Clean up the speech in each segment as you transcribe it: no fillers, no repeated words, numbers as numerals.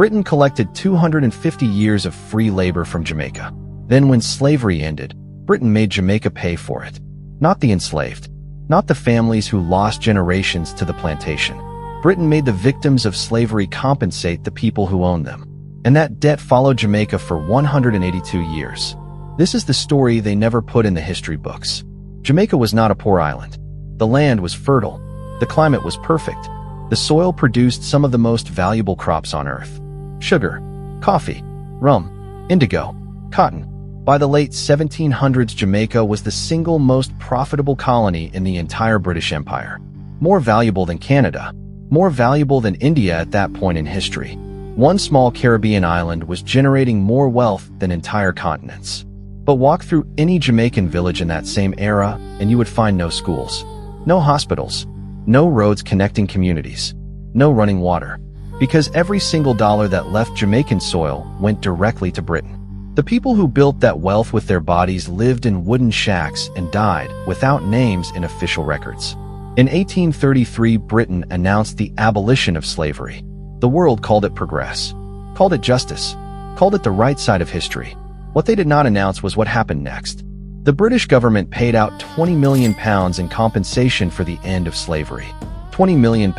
Britain collected 250 years of free labor from Jamaica. Then when slavery ended, Britain made Jamaica pay for it. Not the enslaved. Not the families who lost generations to the plantation. Britain made the victims of slavery compensate the people who owned them. And that debt followed Jamaica for 182 years. This is the story they never put in the history books. Jamaica was not a poor island. The land was fertile. The climate was perfect. The soil produced some of the most valuable crops on earth. Sugar, coffee, rum, indigo, cotton. By the late 1700s, Jamaica was the single most profitable colony in the entire British Empire. More valuable than Canada. More valuable than India at that point in history. One small Caribbean island was generating more wealth than entire continents. But walk through any Jamaican village in that same era, and you would find no schools, no hospitals, no roads connecting communities, no running water. Because every single dollar that left Jamaican soil went directly to Britain. The people who built that wealth with their bodies lived in wooden shacks and died without names in official records. In 1833, Britain announced the abolition of slavery. The world called it progress, called it justice, called it the right side of history. What they did not announce was what happened next. The British government paid out £20 million in compensation for the end of slavery. £20 million,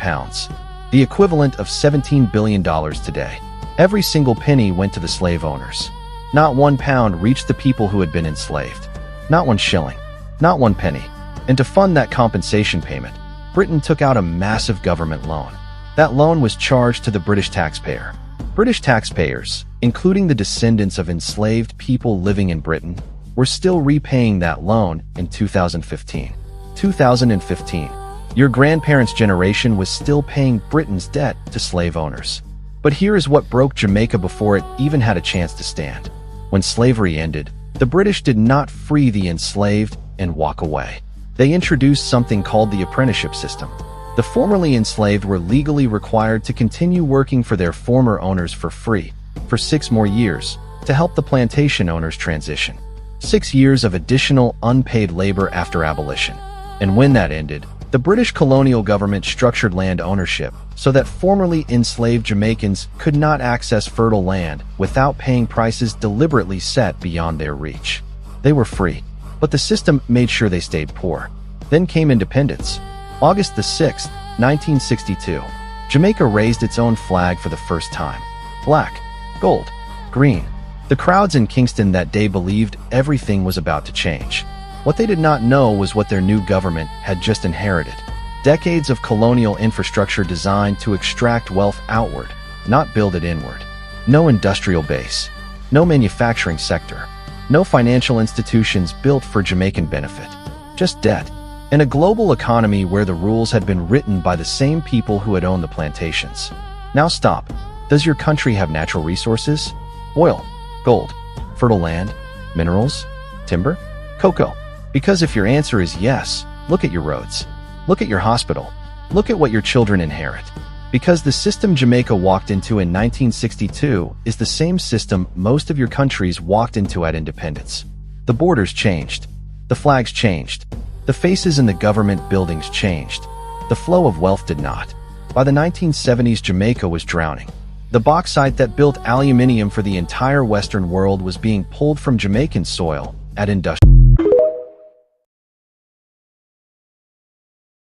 the equivalent of $17 billion today. Every single penny went to the slave owners. Not £1 reached the people who had been enslaved. Not 1 shilling. Not 1 penny. And to fund that compensation payment, Britain took out a massive government loan. That loan was charged to the British taxpayer. British taxpayers, including the descendants of enslaved people living in Britain, were still repaying that loan in 2015. 2015. Your grandparents' generation was still paying Britain's debt to slave owners. But here is what broke Jamaica before it even had a chance to stand. When slavery ended, the British did not free the enslaved and walk away. They introduced something called the apprenticeship system. The formerly enslaved were legally required to continue working for their former owners for free, for 6 more years, to help the plantation owners transition. 6 years of additional unpaid labor after abolition. And when that ended, the British colonial government structured land ownership so that formerly enslaved Jamaicans could not access fertile land without paying prices deliberately set beyond their reach. They were free, but the system made sure they stayed poor. Then came independence. August the 6th, 1962. Jamaica raised its own flag for the first time. Black, gold, green. The crowds in Kingston that day believed everything was about to change. What they did not know was what their new government had just inherited. Decades of colonial infrastructure designed to extract wealth outward, not build it inward. No industrial base. No manufacturing sector. No financial institutions built for Jamaican benefit. Just debt. In a global economy where the rules had been written by the same people who had owned the plantations. Now stop. Does your country have natural resources? Oil, gold, fertile land, minerals, timber, cocoa? Because if your answer is yes, look at your roads. Look at your hospital. Look at what your children inherit. Because the system Jamaica walked into in 1962 is the same system most of your countries walked into at independence. The borders changed. The flags changed. The faces in the government buildings changed. The flow of wealth did not. By the 1970s, Jamaica was drowning. The bauxite that built aluminium for the entire Western world was being pulled from Jamaican soil at industrial